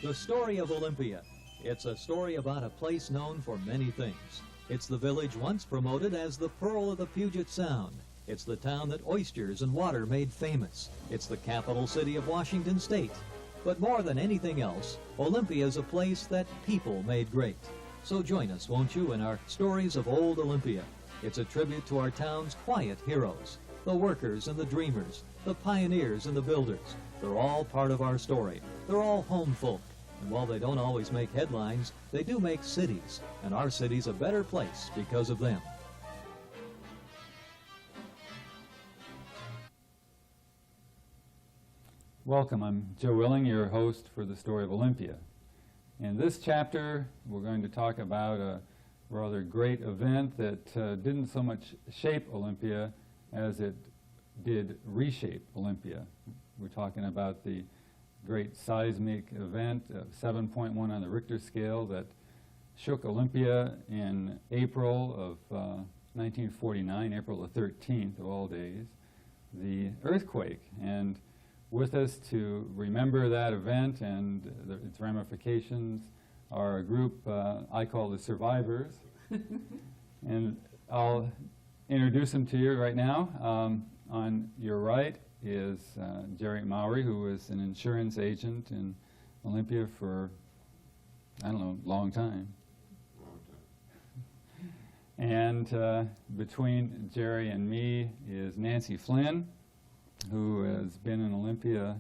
The story of Olympia. It's a story about a place known for many things. It's the village once promoted as the Pearl of the Puget Sound. It's the town that oysters and water made famous. It's the capital city of Washington State. But more than anything else, Olympia is a place that people made great. So join us, won't you, in our Stories of Old Olympia. It's a tribute to our town's quiet heroes, the workers and the dreamers, the pioneers and the builders. They're all part of our story. They're all home folk. And while they don't always make headlines, they do make cities. And our city's a better place because of them. Welcome, I'm Joe Willing, your host for the Story of Olympia. In this chapter, we're going to talk about a rather great event that didn't so much shape Olympia as it did reshape Olympia. We're talking about the great seismic event of 7.1 on the Richter scale that shook Olympia in April of 1949, April the 13th of all days, the earthquake. And with us to remember that event and its ramifications are a group I call the survivors. And I'll introduce them to you right now. On your right is Jerry Mowry, who was an insurance agent in Olympia for, I don't know, long time. And between Jerry and me is Nancy Flynn, who has been in Olympia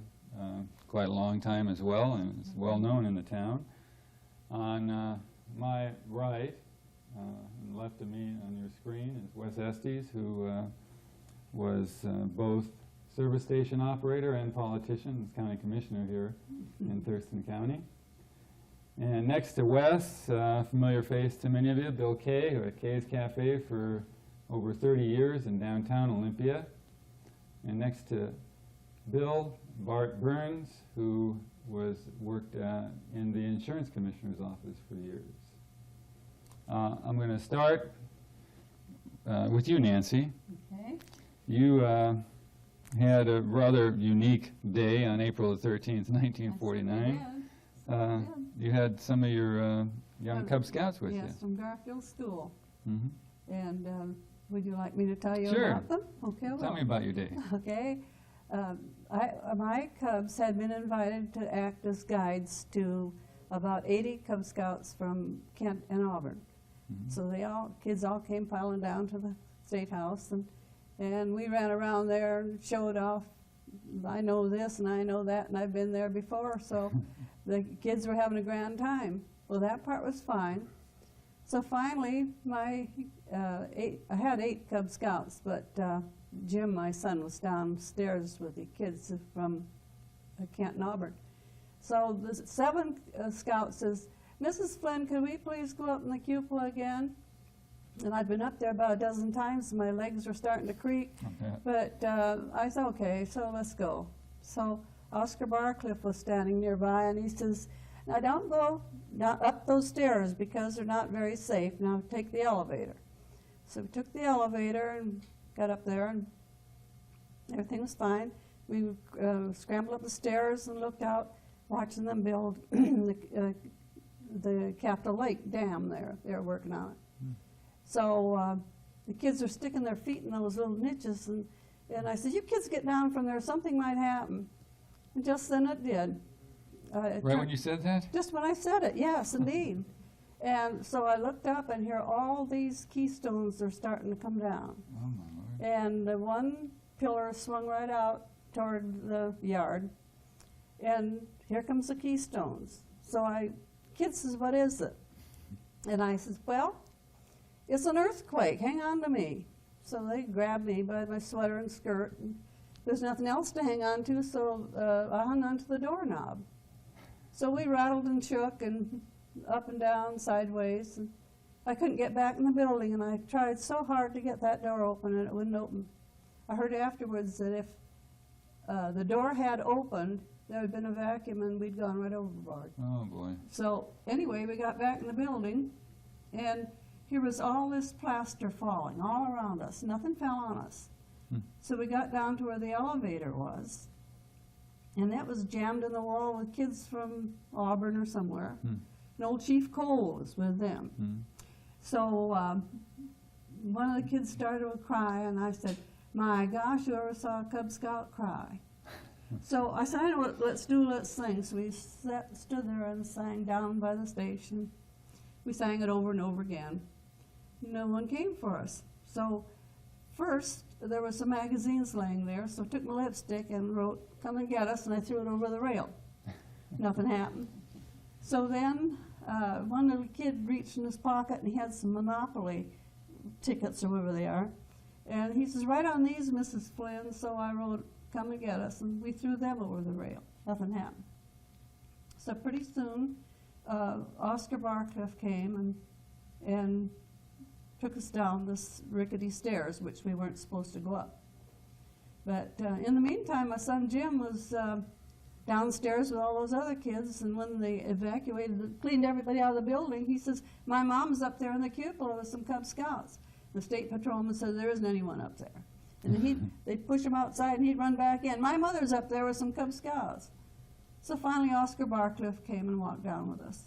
quite a long time as well, and is well known in the town. On my right, and left of me on your screen, is Wes Estes, who was both service station operator and politician, as county commissioner here in Thurston County. And next to Wes, familiar face to many of you, Bill Kay, who had Kay's Cafe for over 30 years in downtown Olympia. And next to Bill, Bart Burns, who worked in the insurance commissioner's office for years. I'm going to start with you, Nancy. Okay. You had a rather unique day on April the 13th, 1949. You had some of your young Cub Scouts with you. Yes, from Garfield School. Mm-hmm. And would you like me to tell you Sure. about them? Okay. Tell me about your day. Okay. My Cubs had been invited to act as guides to about 80 Cub Scouts from Kent and Auburn. Mm-hmm. So kids all came piling down to the State House, and we ran around there and showed off. I know this and I know that, and I've been there before, so the kids were having a grand time. Well, that part was fine. So finally, I had 8 Cub Scouts, but Jim, my son, was downstairs with the kids from Kent and Auburn. So the 7 Scouts says, "Mrs. Flynn, could we please go up in the cupola again?" And I'd been up there about a dozen times, and my legs were starting to creak. Okay. But I said, okay, so let's go. So Oscar Barcliffe was standing nearby, and he says, "Now don't go up those stairs because they're not very safe. Now take the elevator." So we took the elevator and got up there, and everything was fine. We scrambled up the stairs and looked out, watching them build the Capitol Lake Dam there. They were working on it. So the kids were sticking their feet in those little niches, and I said, "You kids get down from there, something might happen." And just then it did. Right when you said that? Just when I said it, yes, indeed. And so I looked up, and here all these keystones are starting to come down. Oh, my Lord. And the one pillar swung right out toward the yard, and here comes the keystones. So kid says, "What is it?" And I says, "Well, it's an earthquake. Hang on to me." So they grabbed me by my sweater and skirt. And there's nothing else to hang on to, so I hung on to the doorknob. So we rattled and shook and up and down, sideways. And I couldn't get back in the building, and I tried so hard to get that door open, and it wouldn't open. I heard afterwards that if the door had opened, there had been a vacuum, and we'd gone right overboard. Oh, boy. So anyway, we got back in the building, and here was all this plaster falling all around us. Nothing fell on us. So we got down to where the elevator was, And that was jammed in the wall with kids from Auburn or somewhere. And old Chief Cole was with them. So one of the kids started to cry, and I said, my gosh, whoever saw a Cub Scout cry. So I said, I know, let's sing. So we stood there and sang Down by the Station. We sang it over and over again. No one came for us. So first, there were some magazines laying there, so I took my lipstick and wrote, come and get us, and I threw it over the rail. Nothing happened. So then one little kid reached in his pocket, and he had some Monopoly tickets or whatever they are. And he says, write on these, Mrs. Flynn. So I wrote, come and get us, and we threw them over the rail. Nothing happened. So pretty soon, Oscar Barcliff came and took us down this rickety stairs, which we weren't supposed to go up. But in the meantime, my son Jim was downstairs with all those other kids, and when they evacuated, cleaned everybody out of the building, he says, my mom's up there in the cupola with some Cub Scouts. The state patrolman said, there isn't anyone up there. And they'd push him outside, and he'd run back in. My mother's up there with some Cub Scouts. So finally, Oscar Barcliff came and walked down with us.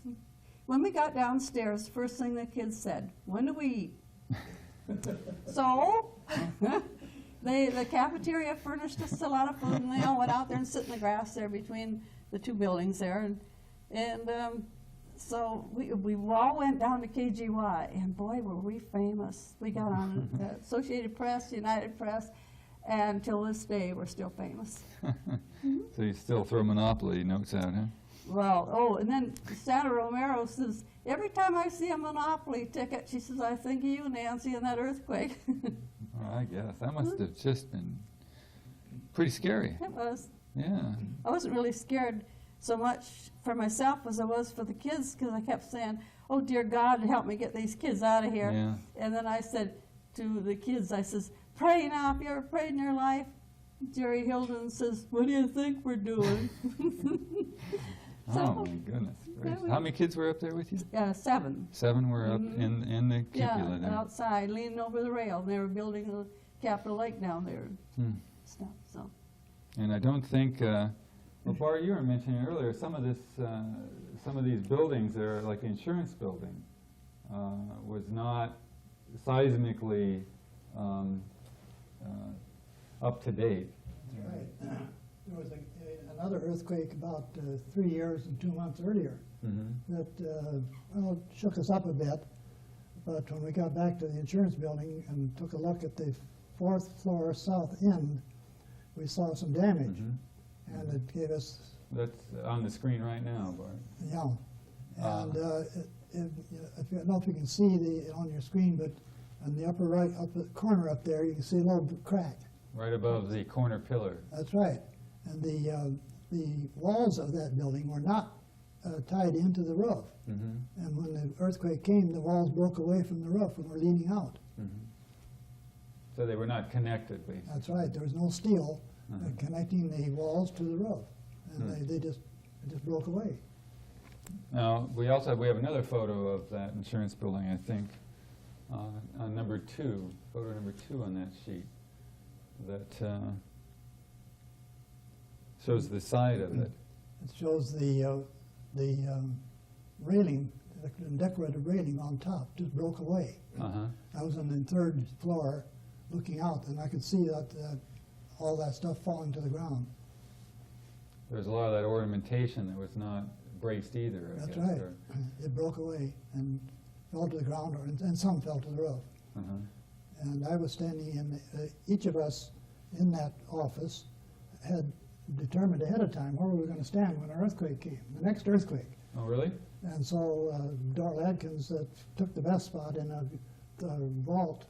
When we got downstairs, the first thing the kids said, when do we eat? So the cafeteria furnished us a lot of food, and they all went out there and sit in the grass there between the two buildings there. So we all went down to KGY, and boy, were we famous. We got on the Associated Press, United Press, and till this day, we're still famous. So you still throw Monopoly notes out, huh? Well, and then Santa Romero says, every time I see a Monopoly ticket, she says, I think of you, Nancy, and that earthquake. Well, I guess. That must have just been pretty scary. It was. Yeah. I wasn't really scared so much for myself as I was for the kids, because I kept saying, oh, dear God, help me get these kids out of here. Yeah. And then I said to the kids, I says, pray now, if you ever prayed in your life. Jerry Hilden says, what do you think we're doing? Oh, my goodness. How many kids were up there with you? 7. 7 were up in the cupola there. Outside, leaning over the rail. And they were building the Capitol Lake down there. Stuff, so. And I don't think, well, Bart, you were mentioning earlier, some of these buildings there, like the insurance building, was not seismically up to date. That's right. There was another earthquake about 3 years and 2 months earlier that well, shook us up a bit. But when we got back to the insurance building and took a look at the 4th floor south end, we saw some damage, and it gave us. That's on the screen right now, Bart. Yeah, and I don't know if you can see on your screen, but on the upper right, corner up there, you can see a little crack. Right above the corner pillar. That's right. And the walls of that building were not tied into the roof. And when the earthquake came, the walls broke away from the roof and were leaning out. So they were not connected, basically. That's right. There was no steel connecting the walls to the roof, and it just broke away. Now we have another photo of that insurance building, I think, on number 2, photo number 2 on that sheet, that shows the side of it. It shows the railing, the decorative railing on top, just broke away. I was on the 3rd floor looking out, and I could see that all that stuff falling to the ground. There's a lot of that ornamentation that was not braced either, I That's guess. right. It broke away and fell to the ground, and some fell to the roof. And I was standing in, each of us in that office had determined ahead of time where we were going to stand when an earthquake came, the next earthquake. Oh, really? And so Doral Adkins took the best spot in a vault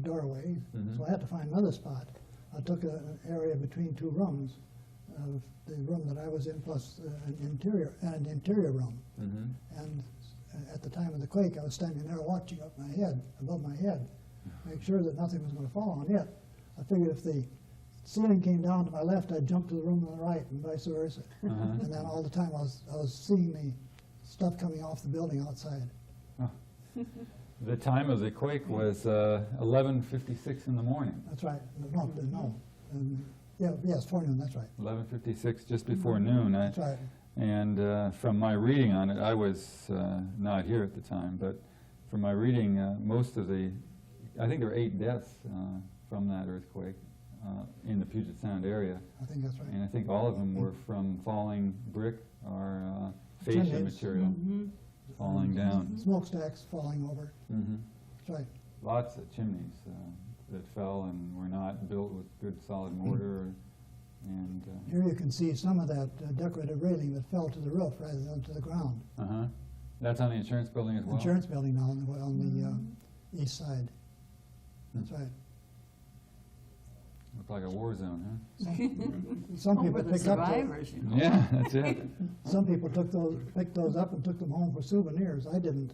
doorway, so I had to find another spot. I took an area between 2 rooms, the room that I was in plus an interior room. And at the time of the quake, I was standing there watching up my head, above my head, make sure that nothing was going to fall on it. I figured if the ceiling came down to my left, I'd jump to the room on the right, and vice versa. And then all the time I was seeing the stuff coming off the building outside. The time of the quake was 11:56 in the morning. That's right. No. And Yeah, yes, forenoon, that's right. 11:56, just before noon. That's right. And from my reading on it, I was not here at the time, but from my reading, most of I think there were 8 deaths from that earthquake in the Puget Sound area. I think that's right. And I think all of them were from falling brick or fascia Chimneys. material falling down. Smokestacks falling over. Mm-hmm. That's right. Lots of chimneys that fell and were not built with good solid mortar. And Here you can see some of that decorative railing that fell to the roof rather than to the ground. that's on the insurance building as well. Insurance building now on the east side. That's right. Looked like a war zone, Some Oh, people for the picked up survivors, you know. Yeah, that's it. some people picked those up and took them home for souvenirs. I didn't.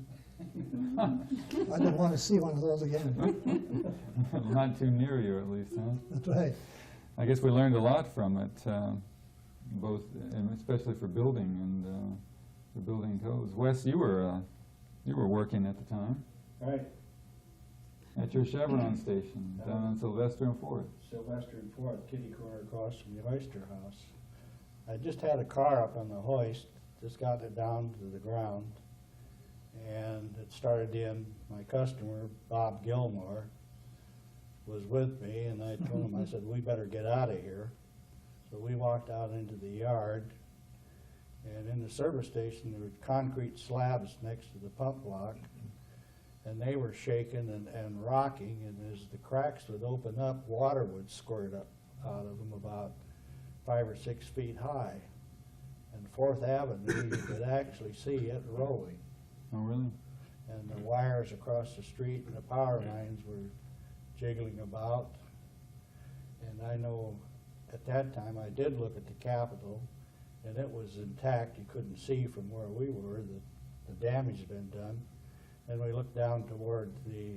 I didn't want to see one of those again. Not too near you, at least, huh? That's right. I guess we learned a lot from it, both, and especially for building and the building codes. Wes, you were working at the time Right, at your Chevron station down on Sylvester and 4th. Sylvester and 4th, kitty corner across from the Oyster House. I just had a car up on the hoist, just got it down to the ground, and it started in. My customer, Bob Gilmore, was with me, and I told him, I said, we better get out of here. So we walked out into the yard, and in the service station there were concrete slabs next to the pump block, and they were shaking and rocking, and as the cracks would open up, water would squirt up out of them about 5 or 6 feet high. And 4th Avenue, you could actually see it rolling. Oh, really? And the wires across the street and the power lines were jiggling about. And I know at that time I did look at the Capitol, and it was intact. You couldn't see from where we were that the damage had been done. And we looked down toward the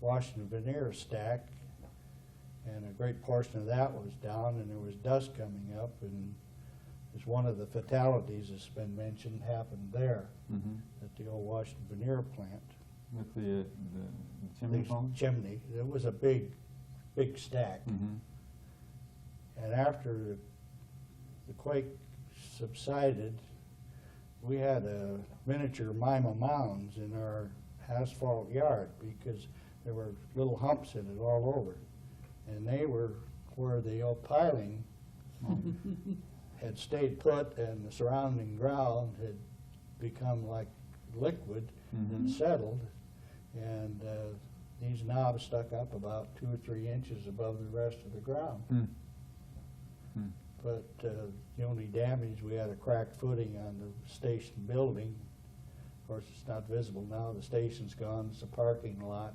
Washington veneer stack, and a great portion of that was down, and there was dust coming up, and it's one of the fatalities that's been mentioned happened there at the old Washington veneer plant. With the chimney The falling? chimney. It was a big stack. And after the quake subsided, we had a miniature Mima mounds in our asphalt yard because there were little humps in it all over. And they were where the old piling had stayed put, and the surrounding ground had become like liquid and settled. And these knobs stuck up about 2 or 3 inches above the rest of the ground. But the only damage, we had a cracked footing on the station building. Of course, it's not visible now. The station's gone. It's a parking lot.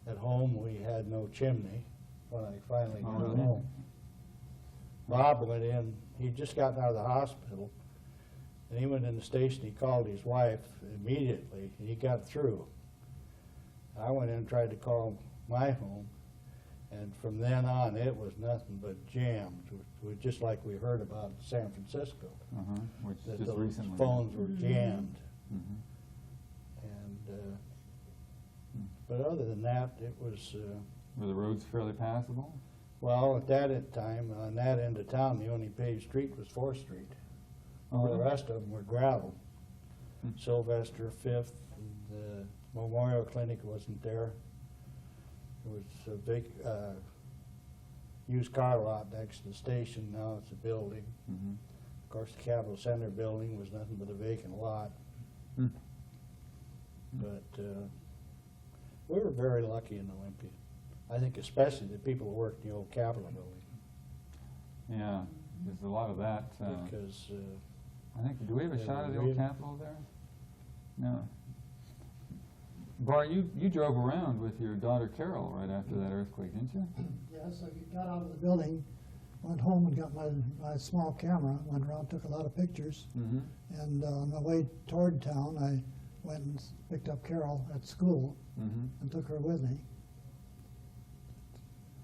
At home, we had no chimney when I finally got home. Bob went in. He'd just gotten out of the hospital, and he went in the station. He called his wife immediately, and he got through. I went in and tried to call my home, and from then on, it was nothing but jammed, just like we heard about in San Francisco. Which That just those recently. phones were jammed. And but other than that, it was Were the roads fairly passable? well, at that time, on that end of town, the only paved street was 4th Street. All the rest of them were gravel. Sylvester, 5th, and the Memorial Clinic wasn't there. There was a big used car lot next to the station. Now it's a building. Of course, the Capitol Center building was nothing but a vacant lot. But we were very lucky in Olympia. I think especially the people who worked in the old Capitol building. Yeah, there's a lot of that. Because I think, do we have a Yeah, shot of the really. old Capitol there? No. Bart, you drove around with your daughter Carol right after that earthquake, didn't you? Yes, I got out of the building, went home and got my small camera, went around, took a lot of pictures. And on my way toward town, I went and picked up Carol at school and took her with me.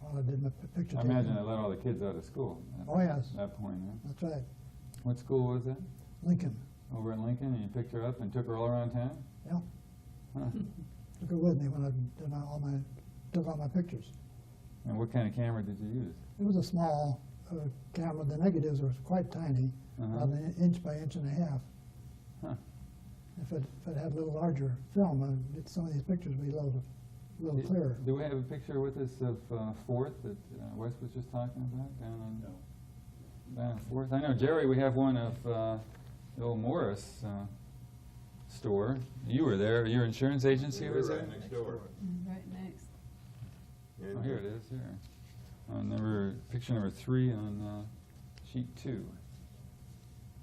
While I did my picture I taking. imagine I let all the kids out of school at Oh, yes. that point, huh? That's right. What school was that? Lincoln. Over in Lincoln, and you picked her up and took her all around town? Yeah. Huh. Took her with me when I did took all my pictures. And what kind of camera did you use? It was a small camera. The negatives were quite tiny, about an inch by inch and a half. Huh. If it had a little larger film, some of these pictures would be a little clearer. Do we have a picture with us of 4th that Wes was just talking about down on down on 4th? I know, Jerry, we have one of the old Morris store. You were there. Your insurance agency was there? Right next door. Right next. Oh, here it is. Here, on picture number 3 on sheet 2.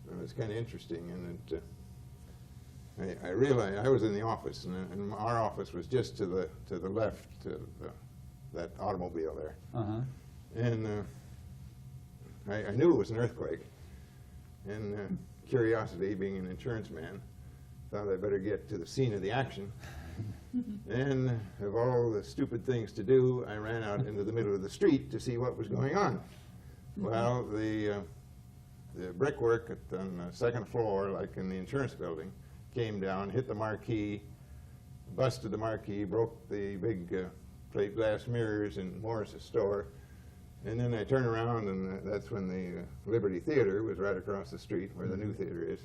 Well, it's kind of interesting, and I realized I was in the office, and our office was just to the left of that automobile there. Uh-huh. And I knew it was an earthquake, and curiosity, being an insurance man, thought I'd better get to the scene of the action. And of all the stupid things to do, I ran out into the middle of the street to see what was going on. Well, the brickwork on the second floor, like in the insurance building, came down, hit the marquee, busted the marquee, broke the big plate glass mirrors in Morris's store. And then I turned around, and that's when the Liberty Theater was right across the street where the new theater is.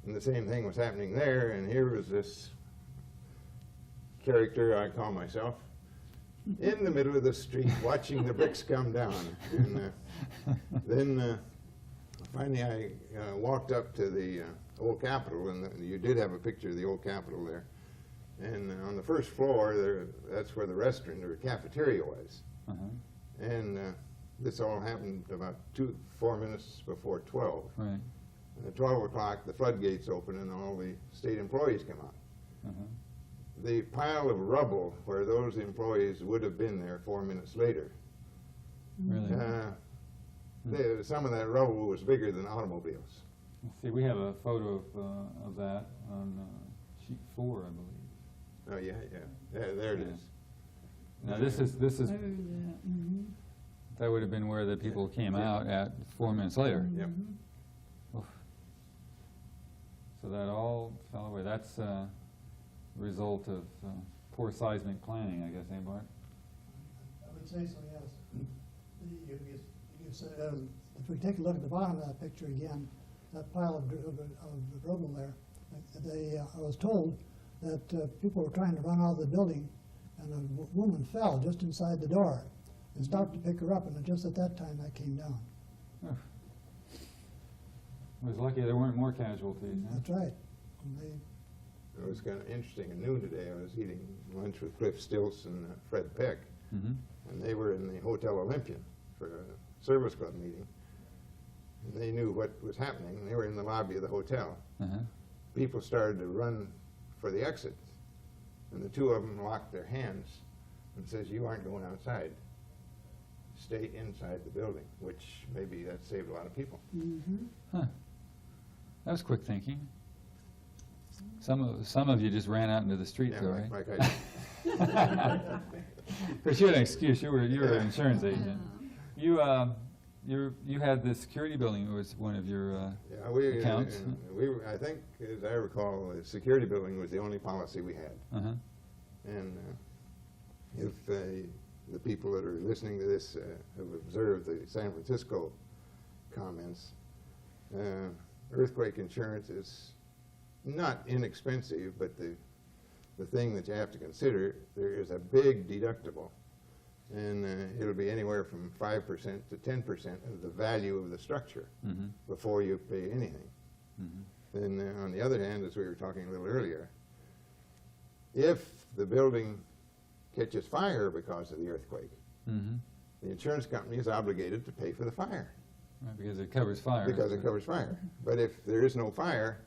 And the same thing was happening there, and here was this character I call myself in the middle of the street watching the bricks come down. And then finally I walked up to the old Capitol, and you did have a picture of the old Capitol there. And on the first floor, that's where the restaurant or cafeteria was. Uh-huh. And this all happened about 4 minutes before 12. Right. And at 12 o'clock, the floodgates open and all the state employees come out. Uh-huh. The pile of rubble where those employees would have been there 4 minutes later, Really? some of that rubble was bigger than automobiles. Let's see, we have a photo of that on sheet 4, I believe. Oh, yeah. There it is. Now this is that would have been where the people came out at 4 minutes later. Yep. Oof. So that all fell away. That's a result of poor seismic planning, I guess, Bart? I would say so, yes. If we take a look at the bottom of that picture again, that pile of rubble there, I was told that people were trying to run out of the building, and a woman fell just inside the door and stopped to pick her up, and just at that time that came down. Oof. I was lucky there weren't more casualties. Huh? That's right. It was kind of interesting. At noon today, I was eating lunch with Cliff Stilts and Fred Peck, and they were in the Hotel Olympia for a service club meeting. And they knew what was happening. They were in the lobby of the hotel. Uh-huh. People started to run for the exit, and the two of them locked their hands and says, "You aren't going outside. Stay inside the building," which maybe that saved a lot of people. Huh. That was quick thinking. Some of you just ran out into the street, Yeah, though, right? like I did. But you had an excuse. You were an insurance agent. You had the security building was one of your Yeah, accounts. I think, as I recall, the security building was the only policy we had. Uh-huh. And if the people that are listening to this have observed the San Francisco comments, earthquake insurance is not inexpensive, but the thing that you have to consider, there is a big deductible, and it'll be anywhere from 5% to 10% of the value of the structure before you pay anything. Then on the other hand, as we were talking a little earlier, if the building catches fire because of the earthquake, the insurance company is obligated to pay for the fire. Right, because it covers fire. Because it covers fire. But if there is no fire,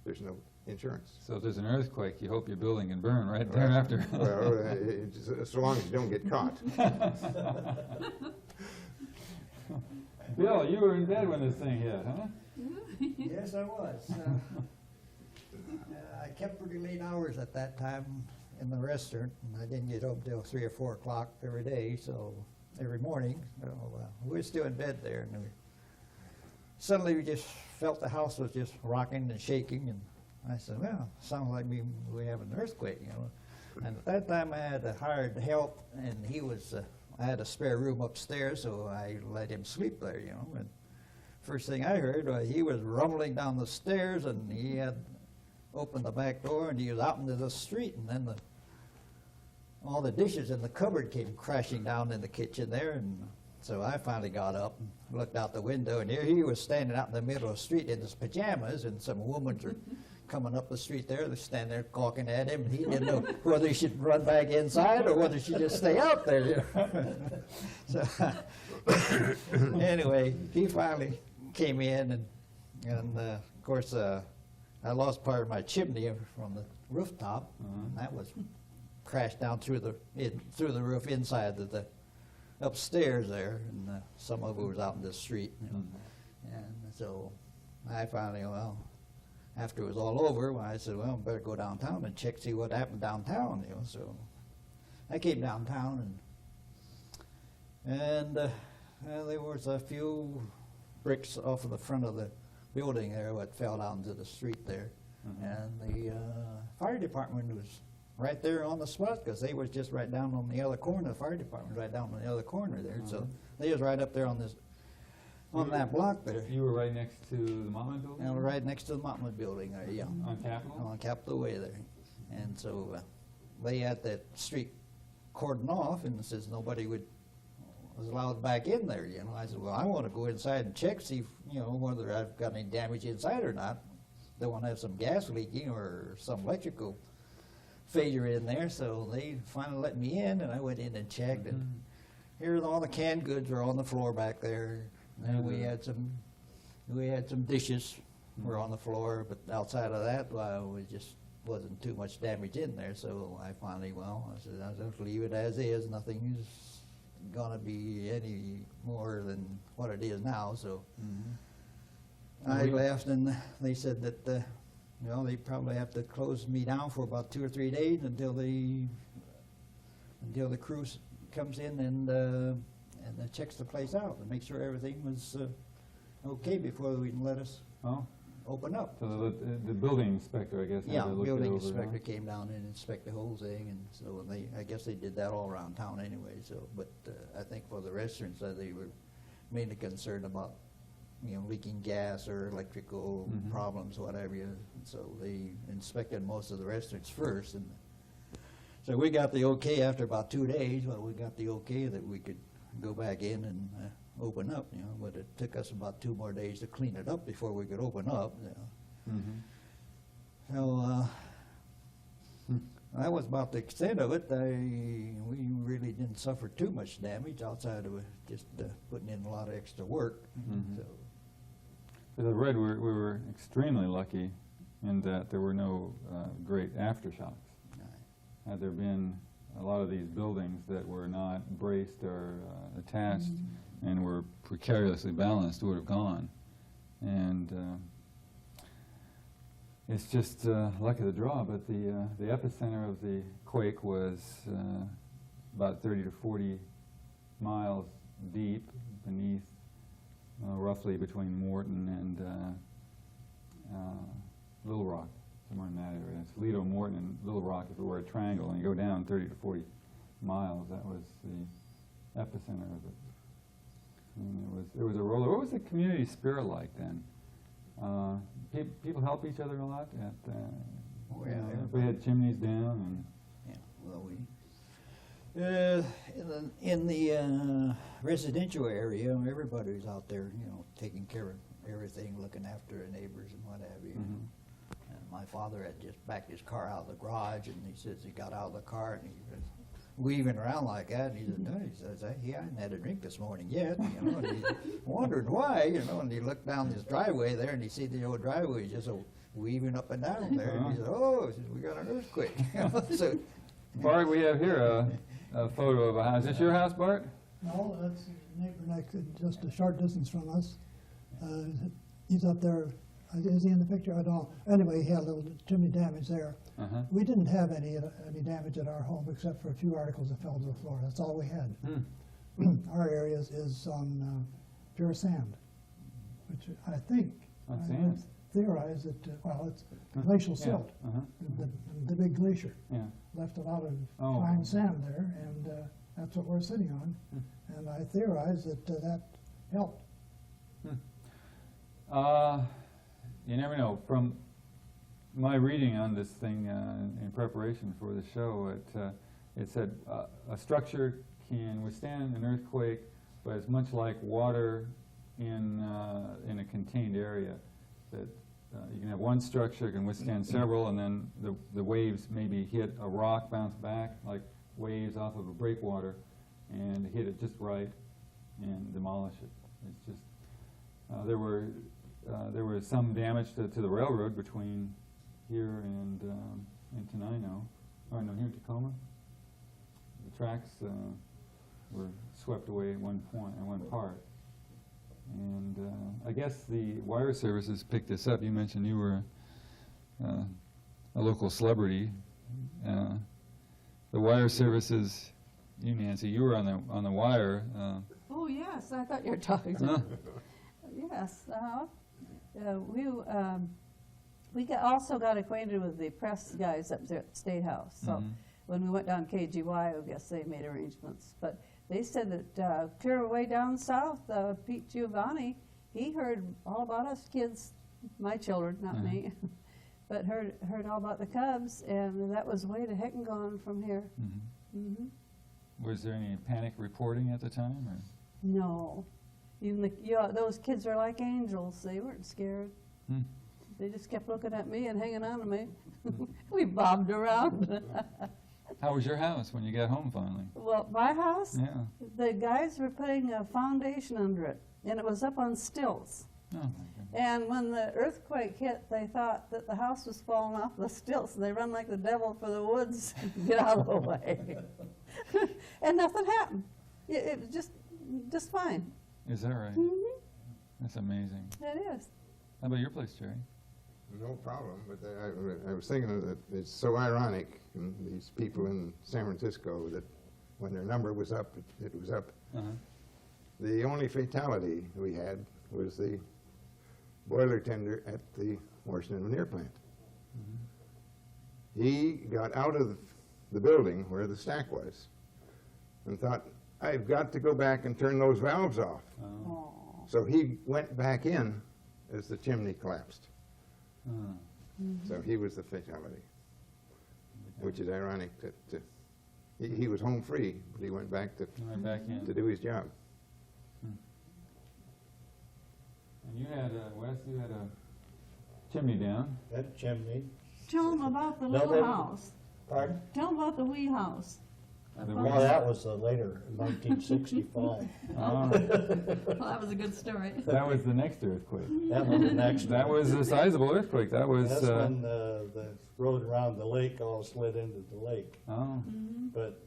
there's no insurance. So if there's an earthquake, you hope your building can burn right thereafter. Well, so long as you don't get caught. Bill, you were in bed when this thing hit, huh? Yes, I was. I kept pretty late hours at that time in the restaurant, and I didn't get home till 3 or 4 o'clock every day, so every morning. So, we were still in bed there, and suddenly we just felt the house was just rocking and shaking, and I said, well, sounds like we have an earthquake, you know. And at that time I had hired help, and he was I had a spare room upstairs, so I let him sleep there, you know. And first thing I heard, he was rumbling down the stairs, and he had opened the back door, and he was out into the street, and then all the dishes in the cupboard came crashing down in the kitchen there, and so I finally got up and looked out the window, and here he was standing out in the middle of the street in his pajamas, and some women are coming up the street there. They're standing there gawking at him, and he didn't know whether he should run back inside or whether he should just stay out there. You know? So anyway, he finally came in, and of course, I lost part of my chimney from the rooftop, and that was crashed down through the roof inside the upstairs there, and some of it was out in the street. You know. And so I finally, well, after it was all over, I said, well, I better go downtown and check, see what happened downtown. You know. So I came downtown, and there was a few bricks off of the front of the building there that fell down to the street there, and the fire department was right there on the spot, because they was just right down on the other corner. The fire department was right down on the other corner there, so they was right up there on that block there. You were right next to the Motley building? And right next to the Motley building there, yeah. On Capitol? On Capitol Way there. And so they had that street cordoned off, and says nobody was allowed back in there, you know. I said, well, I want to go inside and check, see if, you know, whether I've got any damage inside or not. Don't want to have some gas leaking or some electrical failure in there. So they finally let me in, and I went in and checked, and here all the canned goods were on the floor back there. And we had some dishes were on the floor, but outside of that, well, it just wasn't too much damage in there. So I finally, I said, I'll just leave it as is. Nothing is gonna be any more than what it is now. So I left, and they said that they probably have to close me down for about 2 or 3 days until the crew comes in and checks the place out and make sure everything was okay before we can let us open up. So the building inspector, I guess, had Yeah, to the look it building over, inspector huh? came down and inspected the whole thing, and so I guess they did that all around town anyway. So, but I think for the restaurants, they were mainly concerned about, you know, leaking gas or electrical problems, whatever. So they inspected most of the restaurants first, and so we got the okay after about 2 days. Well, we got the okay that we could go back in and open up, you know. But it took us about 2 more days to clean it up before we could open up. You know. So that was about the extent of it. We really didn't suffer too much damage outside of just putting in a lot of extra work. So. As I read, we were extremely lucky in that there were no great aftershocks. Had there been a lot of these buildings that were not braced or attached and were precariously balanced, would have gone. And it's just luck of the draw, but the epicenter of the quake was about 30 to 40 miles deep beneath, roughly between Morton and Little Rock, somewhere in that area. It's Lido, Morton, and Little Rock. If it were a triangle and you go down 30 to 40 miles, that was the epicenter of it. And it was a roller. What was the community spirit like then? People help each other a lot. We had chimneys down, and in the residential area, everybody was out there, you know, taking care of everything, looking after their neighbors and what have you. And my father had just backed his car out of the garage, and he says he got out of the car and he was weaving around like that, and he said, no, he says, I hadn't had a drink this morning yet, you know, and he wondered why, you know, and he looked down this driveway there, and he see the old driveway just weaving up and down there, and he said, oh, we got an earthquake. You know, so, Bart, we have here a photo of a house. Is this your house, Bart? No, that's a neighbor next, just a short distance from us. He's up there. Is he in the picture? I don't know. Anyway, he had a little chimney damage there. We didn't have any damage at our home except for a few articles that fell to the floor. That's all we had. Our area is on pure sand, which I think theorize that it's glacial silt. The big glacier left a lot of fine sand there, and That's what we're sitting on. And I theorize that that helped. You never know. From my reading on this thing in preparation for the show, it said a structure can withstand an earthquake, but it's much like water in a contained area. That you can have one structure can withstand several, and then the waves maybe hit a rock, bounce back like waves off of a breakwater, and hit it just right and demolish it. It's just there was some damage to the railroad between here and Tenino, or no, here in Tacoma. The tracks were swept away at one point, at one part. And I guess the wire services picked this up. You mentioned you were a local celebrity. The wire services, you Nancy, you were on the wire. Oh, yes, I thought you were talking to me. Yes, we also got acquainted with the press guys up there at the State House. So when we went down KGY, I guess they made arrangements. But they said that clear way down south, Pete Giovanni, he heard all about us kids, my children, not me, but heard all about the Cubs, and that was way to heck and gone from here. Was there any panic reporting at the time? Or? No. Even those kids are like angels. They weren't scared. They just kept looking at me and hanging on to me. We bobbed around. How was your house when you got home finally? Well, my house? Yeah. The guys were putting a foundation under it, and it was up on stilts. Oh, my goodness. And when the earthquake hit, they thought that the house was falling off the stilts, and they run like the devil for the woods to get out of the way. And nothing happened. It was just fine. Is that right? That's amazing. It is. How about your place, Jerry? No problem, but I was thinking that it's so ironic, and these people in San Francisco, that when their number was up, it was up. The only fatality we had was the boiler tender at the Washington Veneer plant. He got out of the building where the stack was and thought, I've got to go back and turn those valves off. So he went back in as the chimney collapsed. So he was the fatality, which is ironic that he was home free, but he went back to do his job. And you had, Wes, you had a chimney down. That chimney. Tell them about the No, little they- house. Pardon? Tell them about the wee house. Well, that was later, 1965. Oh, Well, that was a good story. that was the next earthquake. That was the next That one. was a sizable earthquake. That was. That's when the road around the lake all slid into the lake. Oh. But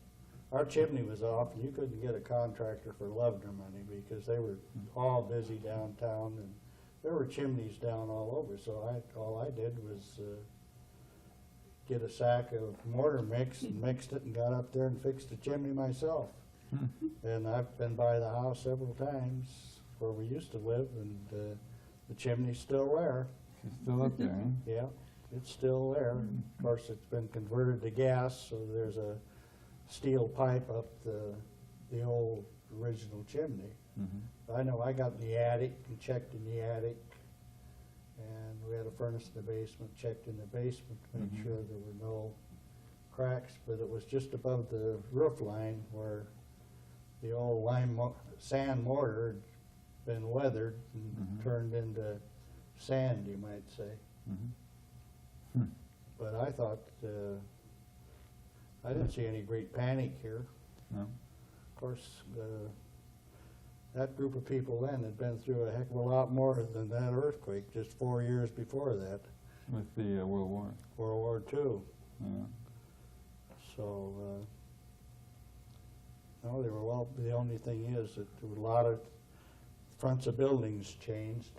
our chimney was off, and you couldn't get a contractor for love nor money because they were all busy downtown, and there were chimneys down all over. So all I did was get a sack of mortar mix and mixed it and got up there and fixed the chimney myself. And I've been by the house several times where we used to live, and the chimney's still there. It's still up there, huh? Yeah, it's still there. Of course, it's been converted to gas, so there's a steel pipe up the old original chimney. I know I got in the attic and checked in the attic, and we had a furnace in the basement, checked in the basement to make sure there were no cracks, but it was just above the roof line where the old sand mortar had been weathered and turned into sand, you might say. But I thought, I didn't see any great panic here. No. Of course, that group of people then had been through a heck of a lot more than that earthquake just 4 years before that, With the World War. World War II. Yeah. So, no, they were well. The only thing is that there were a lot of fronts of buildings changed.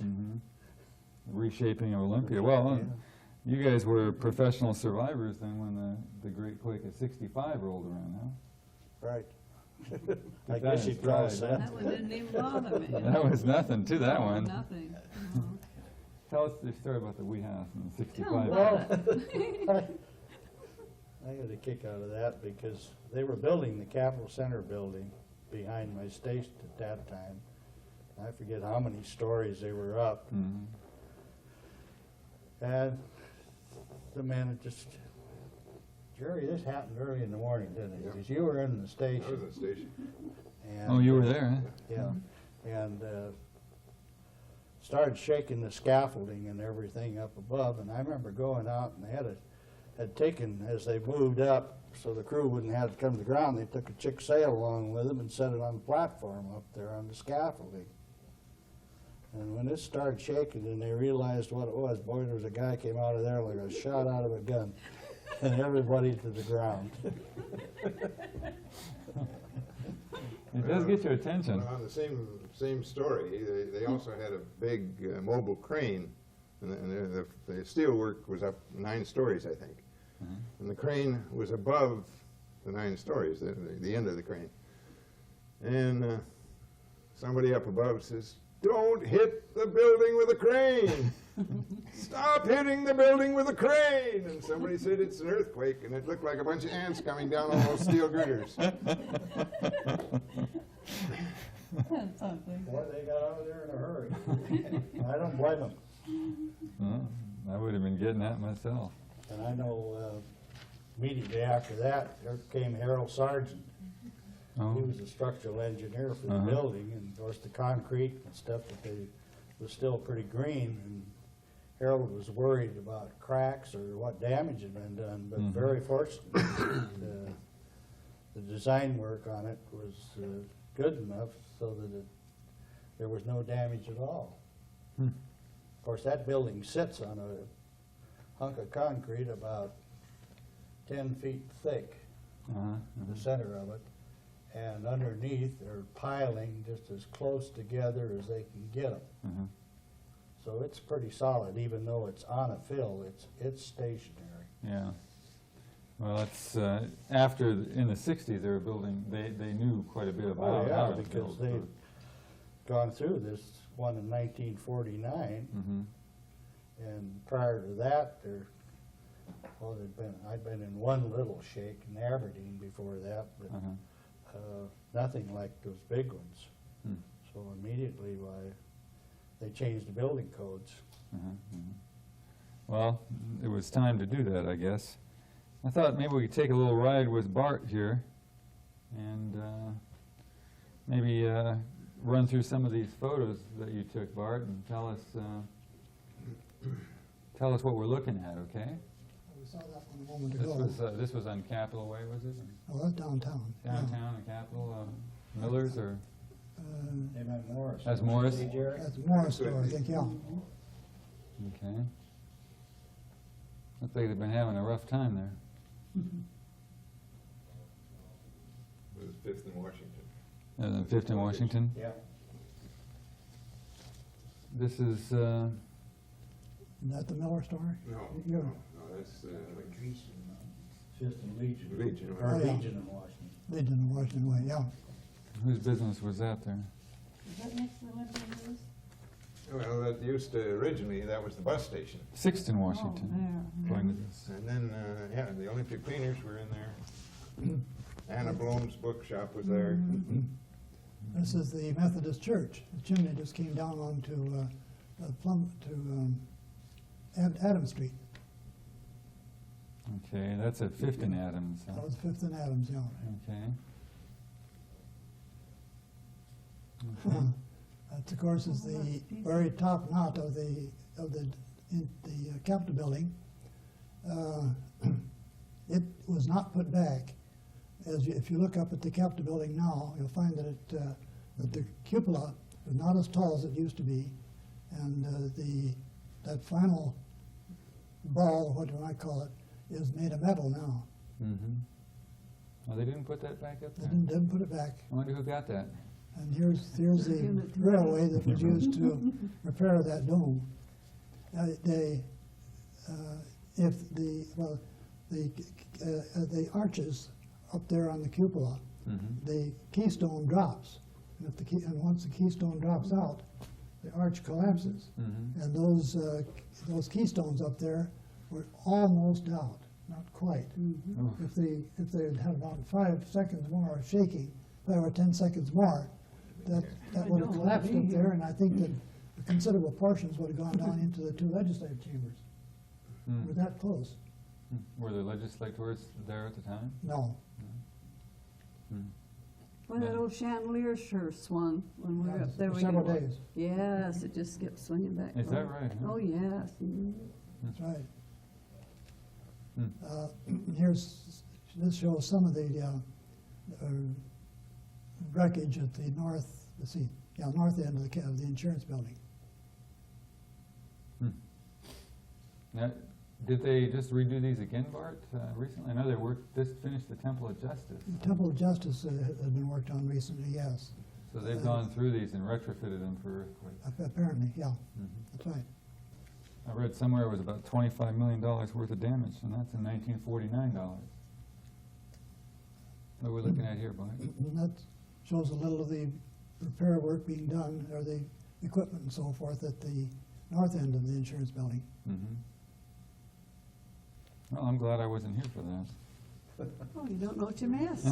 Reshaping of Olympia. Well, you guys were professional survivors then when the Great Quake of '65 rolled around, huh? Right. Took I that guess in you'd call stride, that. That one didn't even bother me. That was nothing to that one. Nothing. Tell us the story about the wee house in '65. Tell 'em about it. I had a kick out of that because they were building the Capitol Center building behind my station at that time. I forget how many stories they were up. Mhm. And the man had just, Jerry, this happened early in the morning, didn't it? Yeah. Because you were in the I was station. in the station. And, Oh, you were there, huh? Yeah, and started shaking the scaffolding and everything up above. And I remember going out, and they had taken, as they moved up, so the crew wouldn't have to come to the ground, they took a chick sail along with them and set it on the platform up there on the scaffolding. And when it started shaking and they realized what it was, boy, there was a guy came out of there like a shot out of a gun, and everybody to the ground. It does get your attention. On the same story, they also had a big mobile crane, and the steel work was up 9 stories, I think. And the crane was above the 9 stories, the end of the crane. And somebody up above says, "Don't hit the building with a crane! Stop hitting the building with a crane!" And somebody said it's an earthquake, and it looked like a bunch of ants coming down on those steel girders. That's something. Boy, they got out of there in a hurry. I don't blame them. Well, I would have been getting that myself. And I know immediately after that, there came Harold Sargent. He Oh, was a structural engineer for the Uh-huh. building, and of course the concrete and stuff that they was still pretty green. And Harold was worried about cracks or what damage had been done, but Mhm. very fortunately, the design work on it was good enough so that there was no damage at all. Hmm. Of course, that building sits on a hunk of concrete about 10 feet thick, the center of it, and underneath they're piling just as close together as they can get them. Mhm. So it's pretty solid, even though it's on a fill, it's stationary. Yeah. Well, it's after, in the 60s, they were building, they knew quite a bit about Oh, how yeah, to because build. they've gone through this one in 1949, Mhm. and prior to that, I'd been in one little shake in Aberdeen before that, but Uh-huh. nothing like those big ones. Hmm. So immediately, they changed the building codes. Uh-huh, uh-huh. Well, it was time to do that, I guess. I thought maybe we could take a little ride with Bart here and maybe run through some of these photos that you took, Bart, and tell us what we're looking at, okay? We saw that one a moment ago. This was on Capitol Way, was it? Oh, that's downtown. Downtown and Capitol, Miller's or? They meant Morris. That's Morris? See, Jerry? That's Morris store, I think, yeah. Okay. Looks like they've been having a rough time there. It was 5th and Washington. 5th and Washington. Yeah. This is, Is that the Miller store? No, You're- no, that's Fifth and Legion. Legion. Or Oh, yeah. Legion in Washington. Legion of Washington Way, yeah. whose business was that there? Is that next to the Olympia News? well, that used to, originally, that was the bus station. 6th and Washington. Oh, there. Going to this. And then, yeah, the Olympia Cleaners were in there. Anna Bloom's bookshop was there. This is the Methodist Church. The chimney just came down onto Adams Street. Okay, that's at 5th and Adams. huh? That was 5th and Adams, yeah. Okay. That, of course, is the very top knot of the Capitol building. It was not put back. If you look up at the Capitol building now, you'll find that that the cupola is not as tall as it used to be, and that final ball, what do I call it, is made of metal now. Mm-hmm. Well, they didn't put that back up They there? didn't put it back. I wonder who got that. And here's the railway that was used to repair that dome. The arches up there on the cupola, Mm-hmm. the keystone drops, and once the keystone drops out, the arch collapses. Mm-hmm. And those keystones up there were almost out. not quite. Mhm. If they'd had about 5 seconds more of shaking, 5 or 10 seconds more, that would have collapsed up there, and I think that considerable portions would have gone down into the 2 legislative chambers. We're that close. Were the legislators there at the time? No. Well, that old chandelier sure swung when we were up there. For We several could- days. Yes, it just kept swinging back. Is that forth. right, huh? Oh, yes. Mhm. That's right. Hmm. This shows some of the wreckage at the north end of the insurance building. Now, did they just redo these again, Bart, recently? I know they just finished the Temple of Justice. The Temple of Justice has been worked on recently, yes. So they've gone through these and retrofitted them for earthquakes. Apparently, yeah, Mhm. that's right. I read somewhere it was about $25 million worth of damage, and that's in 1949 dollars. What are we looking at here, Bart? And that shows a little of the repair work being done, or the equipment and so forth, at the north end of the insurance building. Mm-hmm. Well, I'm glad I wasn't here for that. Oh, you don't know what you missed.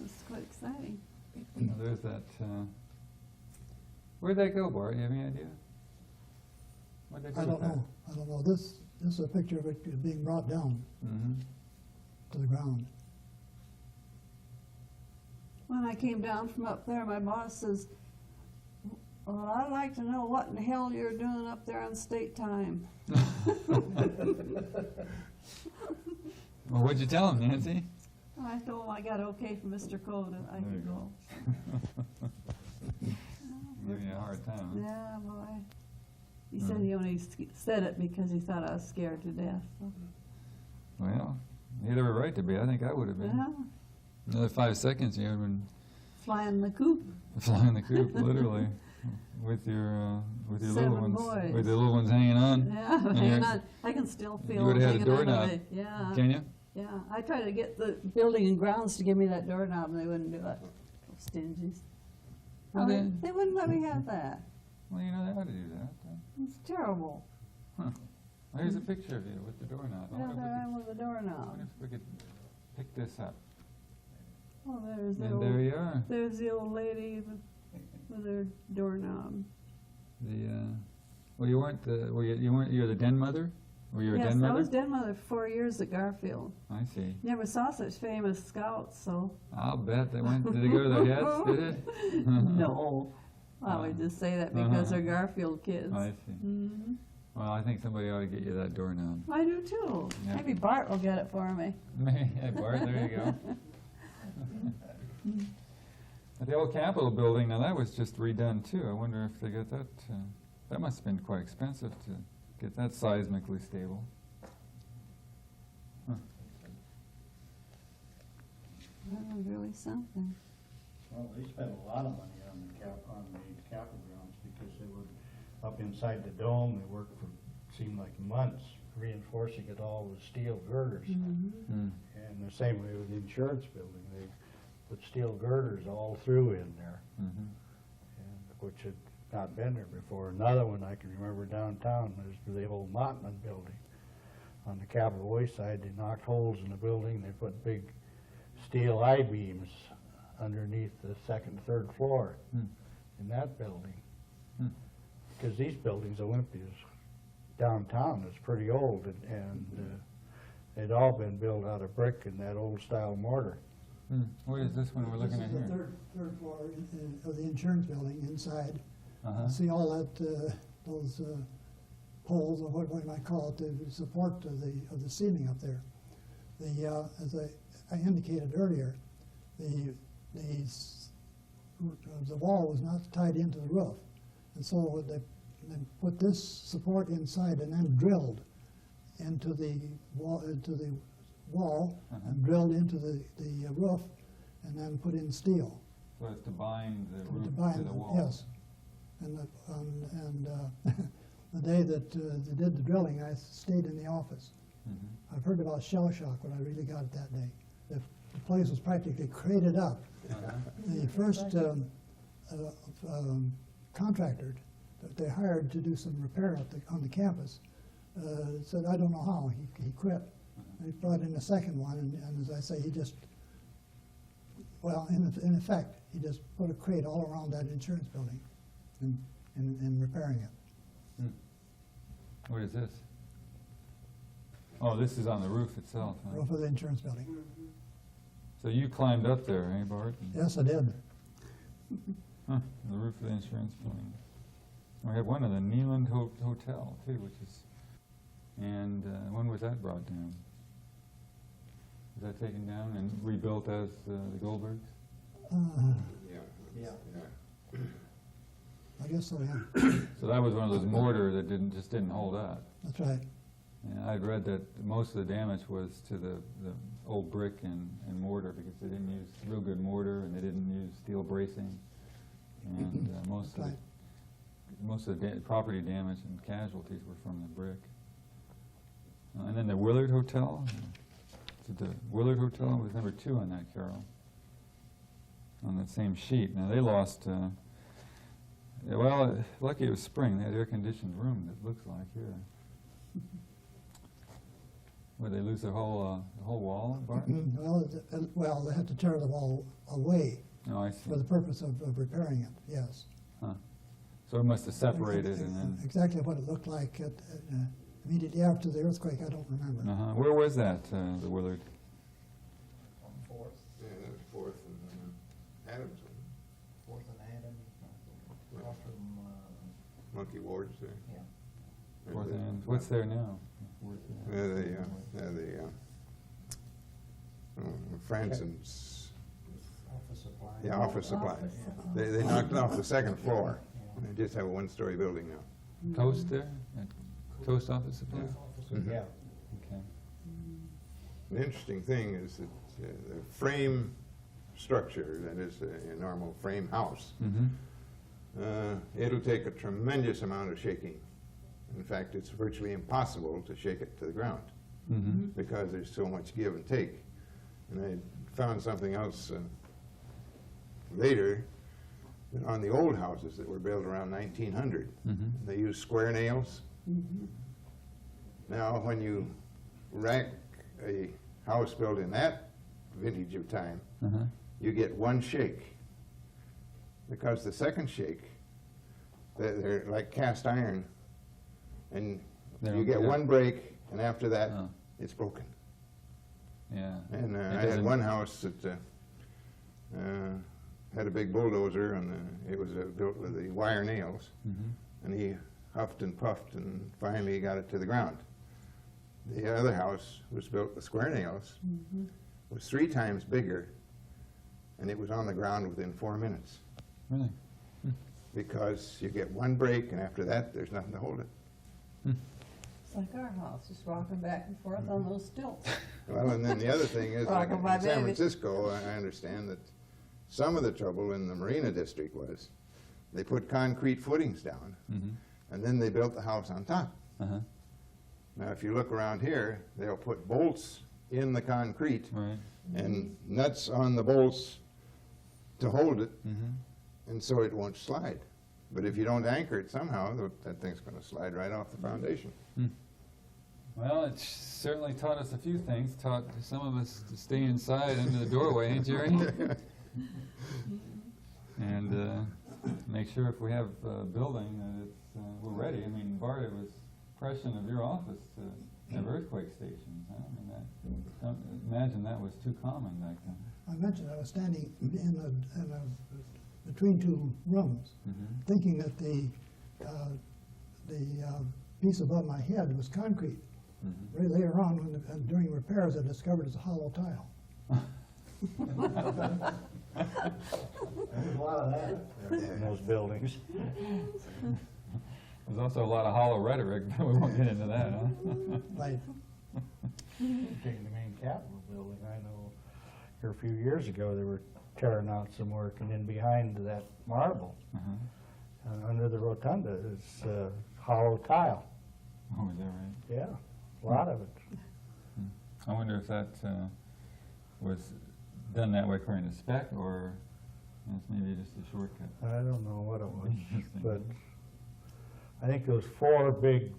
It's quite exciting. Well, there's that. Where'd that go, Bart? You have any idea? Where'd that go I with don't know. This is a picture of it being brought down Mm-hmm. to the ground. When I came down from up there, my boss says, "Well, I'd like to know what in the hell you're doing up there on state time." Well, what'd you tell him, Nancy? I told him I got okay from Mr. Cole that I There you could go. go. Giving you a hard time. Huh? Yeah, boy. He said he only said it because he thought I was scared to death. So. Well, he had every right to be. I think I would have been. Yeah, Another 5 seconds, you would have been flying the coop. flying the coop, literally, with your little 7 ones, boys. with the little ones hanging on. Yeah, And hanging you're- on. I can still feel You would've had a hanging on doorknob. the way. Yeah. Can you? Yeah, I tried to get the building and grounds to give me that doorknob, and they wouldn't do it. Stingies. Well, then- They wouldn't let me have that. Well, you know they ought to do that. It's terrible. Huh. Well, here's a picture of you with the doorknob. I Yeah, wonder if we there I could- am with the doorknob. wonder if we could pick this up. Oh, there's the And old, there you are. there's the old lady with her doorknob. Well, you weren't the. You're the den mother. Were you a Yes, den mother? I was den mother for 4 years at Garfield. I see. Never saw such famous scouts, so. I'll bet they went. Did they go to the heads? Did it? No. I would just say that because they're Garfield kids. I see. Mhm. Well, I think somebody ought to get you that doorknob. I do too. Yeah. Maybe Bart will get it for me. Hey, Bart, there you go. At the old Capitol building, now that was just redone too. I wonder if they got that. That must have been quite expensive to get that seismically stable. Huh. That was really something. Well, they spent a lot of money on the Capitol grounds because they would, up inside the dome, they worked for, seemed like months, reinforcing it all with steel girders. Mm-hmm. Mm. And the same way with the insurance building, they put steel girders all through in there, Mm-hmm. and, which had not been there before. Another one I can remember downtown was the old Mottman building. On the Capitol Way side, they knocked holes in the building, they put big steel I-beams underneath the second and third floor Mm. in that building. Mm. Because these buildings, Olympia's downtown, is pretty old, and they'd all been built out of brick and that old style mortar. Mm. What is this one we're looking at This is here? the third floor of the insurance building inside. Uh-huh. See all that, those poles, or what you might call it, the support of the ceiling up there. As I indicated earlier, the wall was not tied into the roof, and so they put this support inside and then drilled into the wall, Uh-huh. and drilled into the roof, and then put in steel. So as to bind the To roof to bind the them, wall. yes. And the day that they did the drilling, I stayed in the office. Mm-hmm. I've heard about shell shock, but I really got it that day. The place was practically crated up. Uh-huh. The first contractor that they hired to do some repair on the campus said, I don't know how. He quit. He brought in a second one, and as I say, he just, well, in effect, he just put a crate all around that insurance building and repairing it. What is this? Oh, this is on the roof itself. Huh? Roof of the insurance building. So you climbed up there, eh, Bart? Yes, I did. Huh, the roof of the insurance building. We have one of the Neeland Hotel, too, which is, and when was that brought down? Was that taken down and rebuilt as the Goldbergs? Yeah. I guess so, yeah. So that was one of those mortar that just didn't hold up. That's right. And I'd read that most of the damage was to the old brick and mortar because they didn't use real good mortar and they didn't use steel bracing. And most of the property damage and casualties were from the brick. And then the Willard Hotel. The Willard Hotel was number 2 on that, Carol, on that same sheet. Now they lost, well, lucky it was spring. They had air-conditioned room, it looks like here. Would they lose the whole wall, Bart? Well, they had to tear the wall away Oh, I see. for the purpose of repairing it, yes. Huh. So it must have separated and then... Exactly what it looked like immediately after the earthquake, I don't remember. Uh-huh. Where was that, the Willard? On 4th. Yeah, that was 4th and Adams. 4th and Adams. Across from, Monkey Ward's there. yeah. Fourth and what's there now? Franson's. Office supply. Yeah, office supply. Office They knocked off the 2nd floor. They just have a 1-story building now. Toast there? At Toast Office Supply? Mhm. Yeah. Okay. The interesting thing is that the frame structure, that is a normal frame house, Mm-hmm. It'll take a tremendous amount of shaking. In fact, it's virtually impossible to shake it to the ground Mm-hmm. because there's so much give and take. And I found something else later, that on the old houses that were built around 1900, Mm-hmm. they used square nails. Now, when you rack a house built in that vintage of time, Uh-huh. you get one shake. Because the second shake, they're like cast iron, and They you don't get get- one break, and after that, Oh. it's broken. Yeah. And It I had doesn't- one house that had a big bulldozer, and it was built with the wire nails, Mhm. and he huffed and puffed, and finally he got it to the ground. The other house was built with square nails, was 3 times bigger, and it was on the ground within 4 minutes. Really? Because you get one break, and after that, there's nothing to hold it. It's like our house, just rocking back and forth on those stilts. Well, and then the other thing is, like Rocking my in San baby. Francisco, I understand that some of the trouble in the Marina District was they put concrete footings down, Mm-hmm. and then they built the house on top. Uh-huh. Now, if you look around here, they'll put bolts in the concrete Right. and nuts on the bolts to hold it, Mm-hmm. and so it won't slide. But if you don't anchor it somehow, that thing's going to slide right off the foundation. Well, it certainly taught us a few things. Taught some of us to stay inside under the doorway, ain't Jerry? And make sure if we have a building that it's, we're ready. I mean, Bart, it was prescient of your office to have earthquake stations. Huh? I mean, don't imagine that was too common back then. I mentioned I was standing between 2 rooms, Mm-hmm. thinking that the piece above my head was concrete. Mm-hmm. Right later on, during repairs, I discovered it's a hollow tile. There's a lot of that in those buildings. There's also a lot of hollow rhetoric, but we won't get into that, huh? Right. Taking the main Capitol building, I know here a few years ago, they were tearing out some work, and then behind that marble, Uh-huh. under the rotunda, is hollow tile. Oh, is that right? Yeah, a lot of it. I wonder if that was done that way according to spec, or it's maybe just a shortcut. I don't know what it was, but I think those 4 big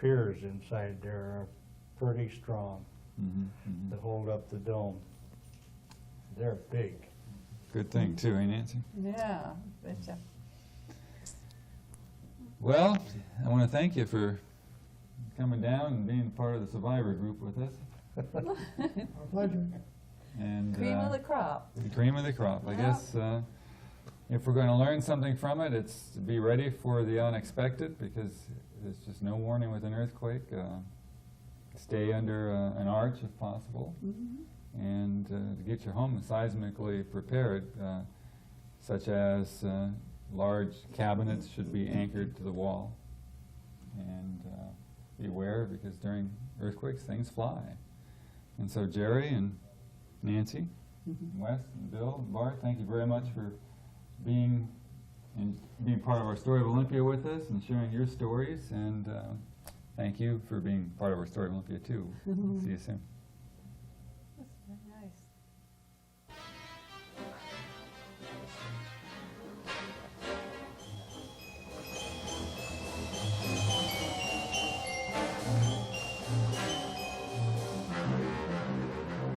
piers inside there are pretty strong to hold up the dome. They're big. Good thing too, eh, Nancy? Yeah, betcha. Well, I want to thank you for coming down and being part of the survivor group with us. Our pleasure. And Cream of the crop. the cream of the crop. I Yeah. guess if we're going to learn something from it, it's to be ready for the unexpected, because there's just no warning with an earthquake. Stay under an arch if possible, and to get your home seismically prepared, such as large cabinets should be anchored to the wall. And be aware, because during earthquakes things fly. And so Jerry and Nancy, Wes and Bill and Bart, thank you very much for being part of our Story of Olympia with us and sharing your stories. And thank you for being part of our Story of Olympia too. See you soon.